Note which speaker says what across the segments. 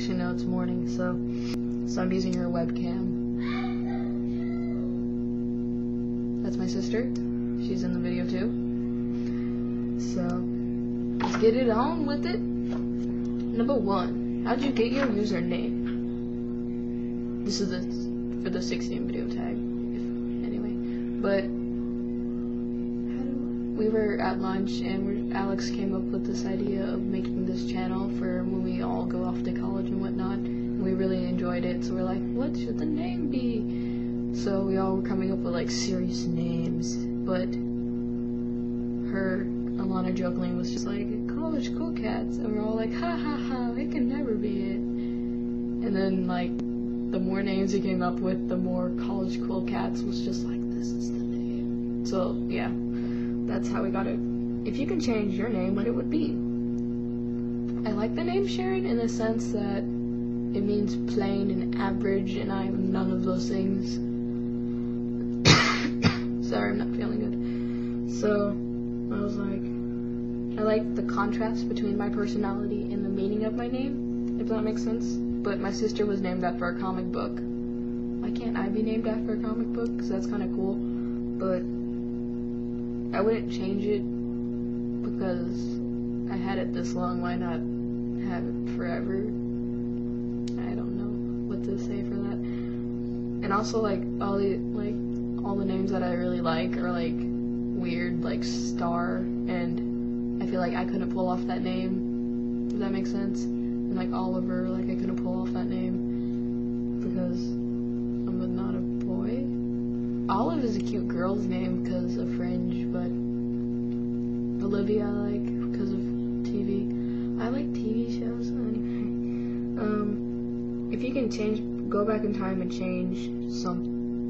Speaker 1: Actually, no, it's morning, so I'm using her webcam. That's my sister. She's in the video too. So, let's get it on with it. Number 1, how'd you get your username? This is for the 16 video tag, anyway. But we were at lunch and Alex came up with this idea of making this channel for when we all go off to college and whatnot. And we really enjoyed it, so we're like, what should the name be? So we all were coming up with like serious names, but Alana Juggling was just like, College Cool Cats, and we're all like, ha ha ha, it can never be it. And then like, the more names he came up with, the more College Cool Cats was just like, this is the name. So yeah, that's how we got it. If you can change your name, what it would be? I like the name Sharon in the sense that it means plain and average, and I'm none of those things. Sorry, I'm not feeling good. So I was like, I like the contrast between my personality and the meaning of my name, if that makes sense. But my sister was named after a comic book. Why can't I be named after a comic book? Because that's kind of cool. But I wouldn't change it because I had it this long. Why not have it forever? I don't know what to say for that. And also, like all the names that I really like are like weird, like Star, and I feel like I couldn't pull off that name. Does that make sense? And like Oliver, like I couldn't pull off that name because I'm not a boy. Olive is a cute girl's name because of Fringe, but Olivia I like because of TV. I like TV shows. Anyway, if you can go back in time and change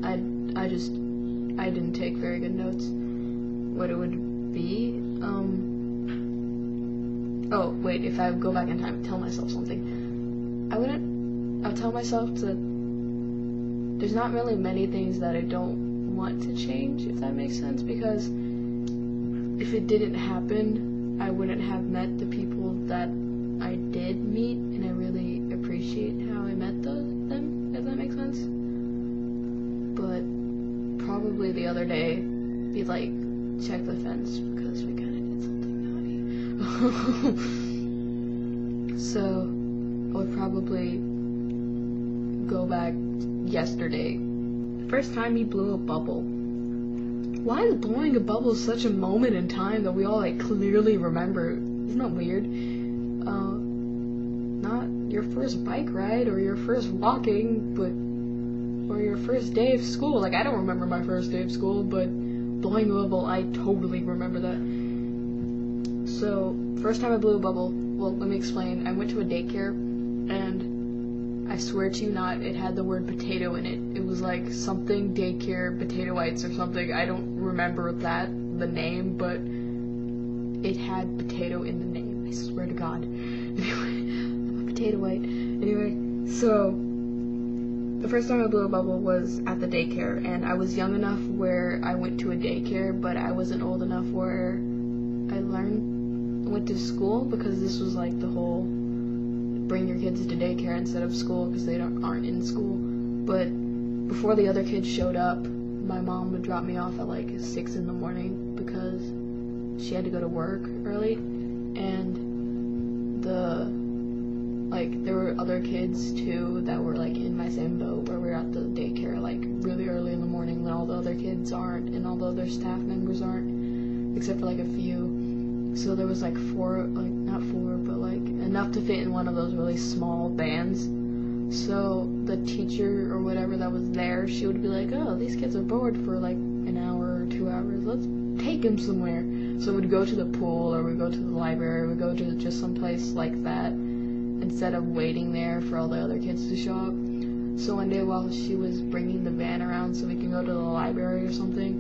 Speaker 1: I didn't take very good notes. What it would be? Oh wait, if I go back in time and tell myself something, I'll tell myself to. There's not really many things that I don't want to change, if that makes sense, because if it didn't happen, I wouldn't have met the people that I did meet, and I really appreciate how I met them, if that makes sense. But probably the other day, be like, check the fence, because we kind of did something naughty. So, I would probably go back yesterday. The first time you blew a bubble. Why is blowing a bubble such a moment in time that we all like clearly remember? Isn't that weird? Not your first bike ride or your first walking, or your first day of school. Like, I don't remember my first day of school, but blowing a bubble, I totally remember that. So, first time I blew a bubble, well, let me explain. I went to a daycare, and I swear to you not, it had the word potato in it. It was like something daycare potatoites or something. I don't remember the name, but it had potato in the name. I swear to God. Anyway, I'm a potato white. Anyway, so the first time I blew a bubble was at the daycare, and I was young enough where I went to a daycare, but I wasn't old enough where I went to school, because this was like the whole bring your kids to daycare instead of school because they aren't in school. But before the other kids showed up, my mom would drop me off at like 6 in the morning because she had to go to work early, and there were other kids too that were like in my same boat where we were at the daycare like really early in the morning when all the other kids aren't and all the other staff members aren't, except for like a few. So there was like not four, but like enough to fit in one of those really small vans. So the teacher or whatever that was there, she would be like, oh, these kids are bored for like an hour or 2 hours, let's take them somewhere. So we'd go to the pool, or we'd go to the library, or we'd go to just some place like that, instead of waiting there for all the other kids to show up. So one day while she was bringing the van around so we can go to the library or something,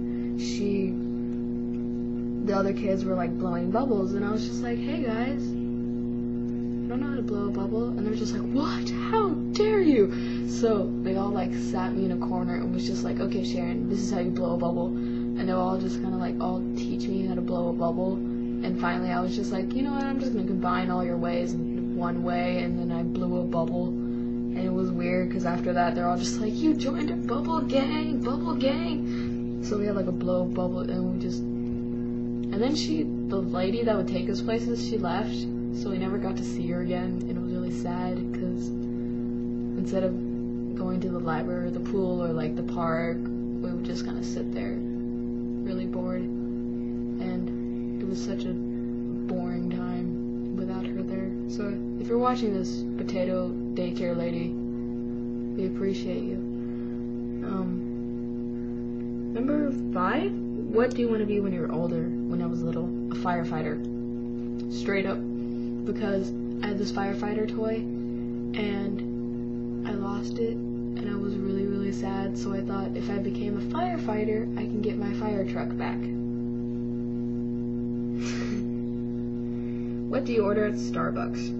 Speaker 1: the other kids were like blowing bubbles, and I was just like, hey guys, I don't know how to blow a bubble. And they're just like, what? How dare you? So they all like sat me in a corner and was just like, okay Sharon, this is how you blow a bubble. And they were all just kind of like, all teach me how to blow a bubble. And finally I was just like, you know what, I'm just going to combine all your ways and one way, and then I blew a bubble, and it was weird because after that they're all just like, you joined a bubble gang, bubble gang. So we had like a blow bubble, and we just, and then the lady that would take us places, she left, so we never got to see her again, and it was really sad because instead of going to the library or the pool or like the park, we would just kind of sit there, really bored, and it was such a boring time without her there. So if you're watching this, potato daycare lady, we appreciate you. Number 5, what do you want to be when you're older? When I was little, a firefighter, straight up, because I had this firefighter toy, and I lost it, and I was really, really sad, so I thought if I became a firefighter, I can get my fire truck back. What do you order at Starbucks?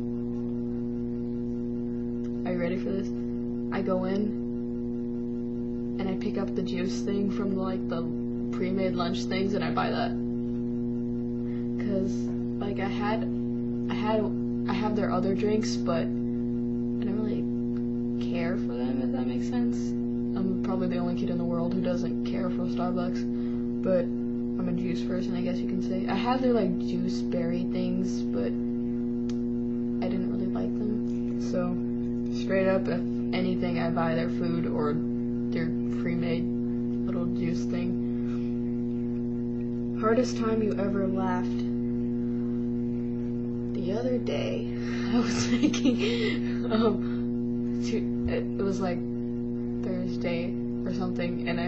Speaker 1: Are you ready for this? I go in, and I pick up the juice thing from like the pre-made lunch things, and I buy that. Cause like I have their other drinks, but I don't really care for them, if that makes sense. I'm probably the only kid in the world who doesn't care for Starbucks, but I'm a juice person, I guess you can say. I have their like juice berry things, but I didn't really like them. So straight up, if anything, I buy their food or their pre-made little juice thing. Hardest time you ever laughed? The other day, I was thinking, it was like Thursday or something, and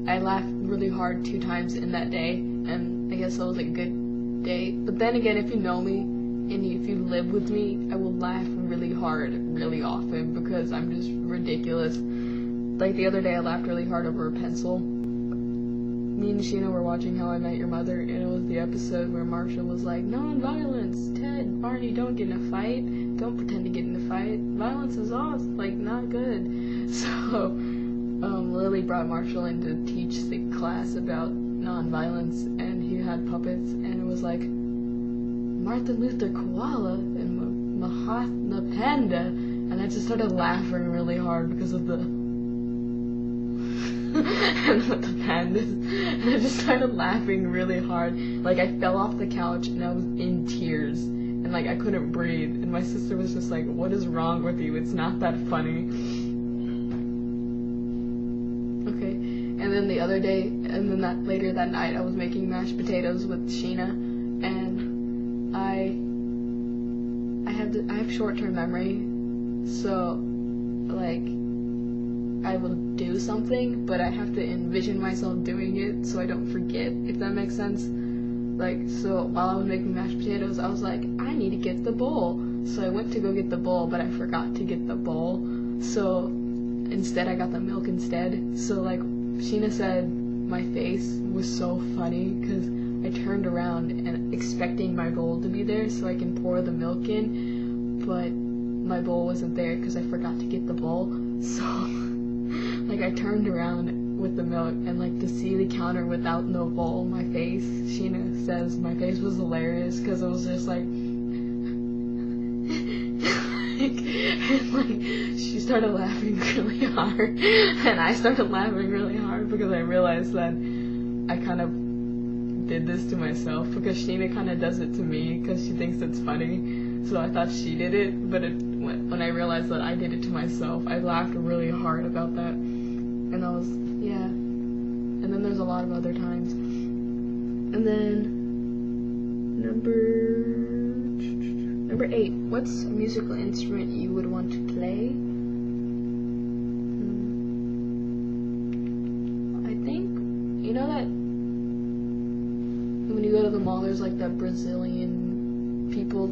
Speaker 1: I laughed really hard 2 times in that day, and I guess that was a good day. But then again, if you know me, and if you live with me, I will laugh really hard, really often, because I'm just ridiculous. Like the other day, I laughed really hard over a pencil. Me and Sheena were watching How I Met Your Mother, and it was the episode where Marshall was like, non-violence, Ted, Barney, don't get in a fight, don't pretend to get in a fight, violence is like, not good. So, Lily brought Marshall in to teach the class about non-violence, and he had puppets, and it was like, Martin Luther Koala, and Mahatma Panda, and I just started laughing really hard because of the and with the pandas, and I just started laughing really hard. Like I fell off the couch and I was in tears, and like I couldn't breathe, and my sister was just like, what is wrong with you? It's not that funny. Okay, and then the other day, and then later that night, I was making mashed potatoes with Sheena, and I have short-term memory, so like I will do something, but I have to envision myself doing it so I don't forget, if that makes sense. Like, so while I was making mashed potatoes, I was like, I need to get the bowl. So I went to go get the bowl, but I forgot to get the bowl. So instead, I got the milk instead. So like Sheena said, my face was so funny because I turned around and expecting my bowl to be there so I can pour the milk in, but my bowl wasn't there because I forgot to get the bowl. So like I turned around with the milk, and like to see the counter without no bowl, my face, Sheena says my face was hilarious because it was just like and like she started laughing really hard, and I started laughing really hard because I realized that I kind of did this to myself, because Sheena kind of does it to me because she thinks it's funny. So I thought she did it, but when I realized that I did it to myself, I laughed really hard about that. And I was, yeah. And then there's a lot of other times. And then, number 8. What's a musical instrument you would want to play? I think, you know that when you go to the mall, there's like that Brazilian people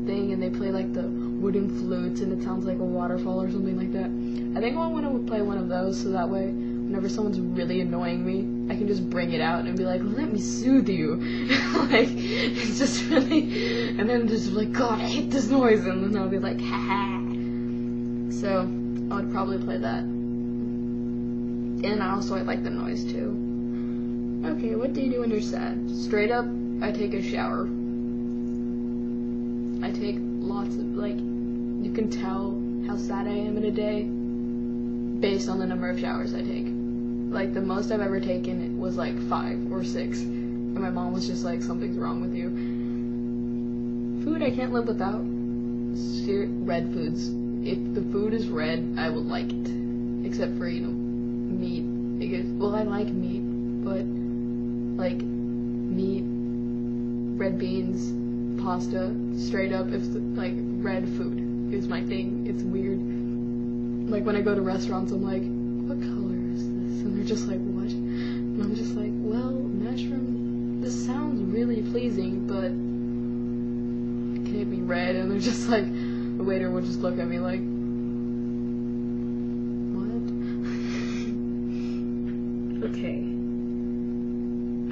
Speaker 1: thing, and they play like the wooden flutes, and it sounds like a waterfall or something like that. I think I want to play one of those, so that way whenever someone's really annoying me, I can just bring it out and be like, let me soothe you. Like, it's just really, and then just like, God, I hate this noise, and then I'll be like, ha. So I would probably play that. And I like the noise too. Okay, what do you do when you're sad? Straight up, I take a shower. I take lots lots of, like, you can tell how sad I am in a day based on the number of showers I take. Like, the most I've ever taken was like 5 or 6, and my mom was just like, something's wrong with you. Food I can't live without. Red foods. If the food is red, I will like it. Except for, meat. Because, well, I like meat, but, like, meat, red beans, pasta, straight up, like, red food is my thing. It's weird. Like, when I go to restaurants, I'm like, what color is this? And they're just like, what? And I'm just like, well, mushroom, this sounds really pleasing, but can it be red? And they're just like, the waiter would just look at me like, what? Okay.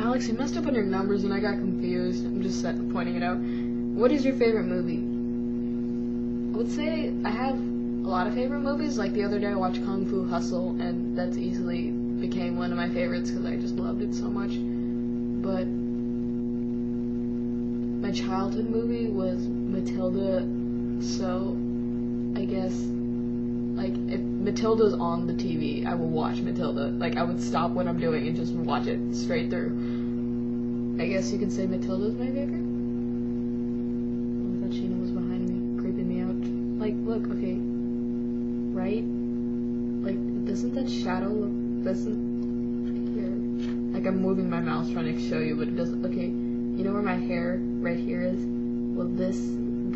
Speaker 1: Alex, you messed up on your numbers and I got confused. I'm just pointing it out. What is your favorite movie? I would say I have a lot of favorite movies. Like the other day I watched Kung Fu Hustle, and that's easily became one of my favorites because I just loved it so much. But my childhood movie was Matilda, so I guess, like, if Matilda's on the TV, I will watch Matilda. Like, I would stop what I'm doing and just watch it straight through. I guess you could say Matilda's my favorite. Oh, I thought Sheena was behind me, creeping me out. Like, look, okay, right? Like, doesn't that shadow look, here? Like, I'm moving my mouse trying to show you, but it doesn't, okay, you know where my hair right here is? Well, this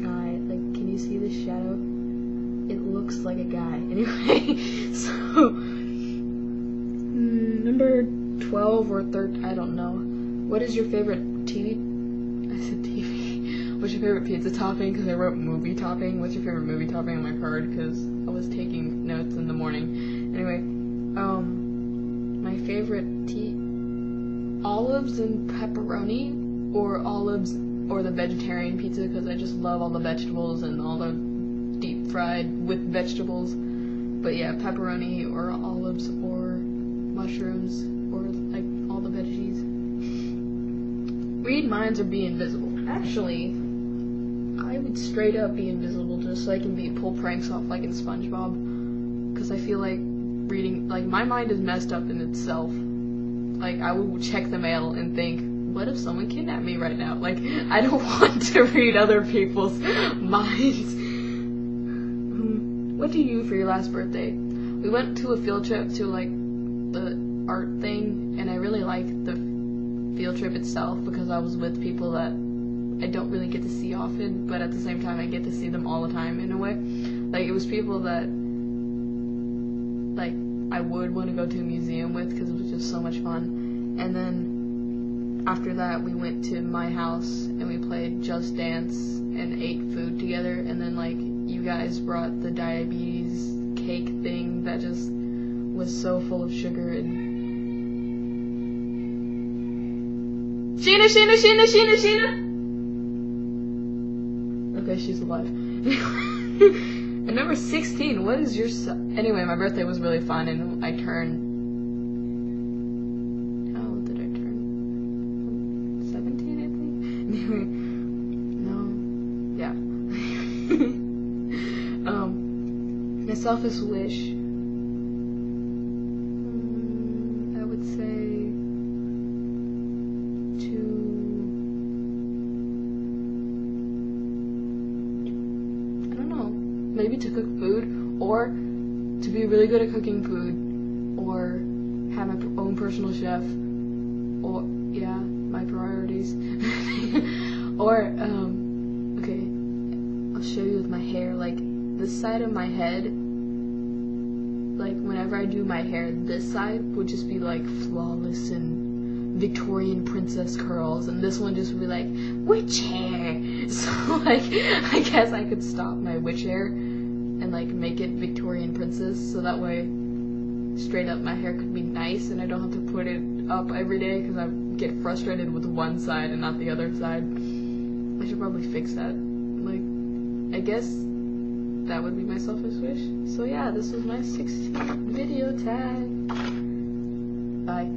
Speaker 1: guy, like, can you see this shadow? It looks like a guy. Anyway, so, number 12 or 13, I don't know. What is your favorite TV? I said TV. What's your favorite pizza topping? Because I wrote movie topping. What's your favorite movie topping on my card? Because I was taking notes in the morning. Anyway, my favorite olives and pepperoni, or olives or the vegetarian pizza, because I just love all the vegetables and all the deep fried with vegetables. But yeah, pepperoni or olives or mushrooms or like all the veggies. Read minds or be invisible. Actually, I would straight up be invisible just so I can pull pranks off like in SpongeBob. Because I feel like reading, like, my mind is messed up in itself. Like, I would check the mail and think, what if someone kidnapped me right now? Like, I don't want to read other people's minds. What did you do for your last birthday? We went to a field trip to, like, the art thing, and I really liked the field trip itself because I was with people that I don't really get to see often, but at the same time I get to see them all the time in a way. Like, it was people that, like, I would want to go to a museum with because it was just so much fun. And then after that we went to my house and we played Just Dance and ate food together, and then, like, you guys brought the diabetes cake thing that just was so full of sugar and Sheena! Okay, she's alive. And number 16, what is your anyway, my birthday was really fun, and I turned, how old did I turn? 17, I think? Anyway, no, yeah. My selfish wish, I would say maybe to cook food, or to be really good at cooking food, or have my own personal chef, or, yeah, my priorities. Or, okay, I'll show you with my hair, like, this side of my head, like, whenever I do my hair, this side would just be, like, flawless and Victorian princess curls, and this one just would be like, witch hair. So, like, I guess I could stop my witch hair and, like, make it Victorian princess, so that way straight up my hair could be nice and I don't have to put it up every day because I get frustrated with one side and not the other side. I should probably fix that. Like, I guess that would be my selfish wish. So yeah, this was my 16th video tag. Bye.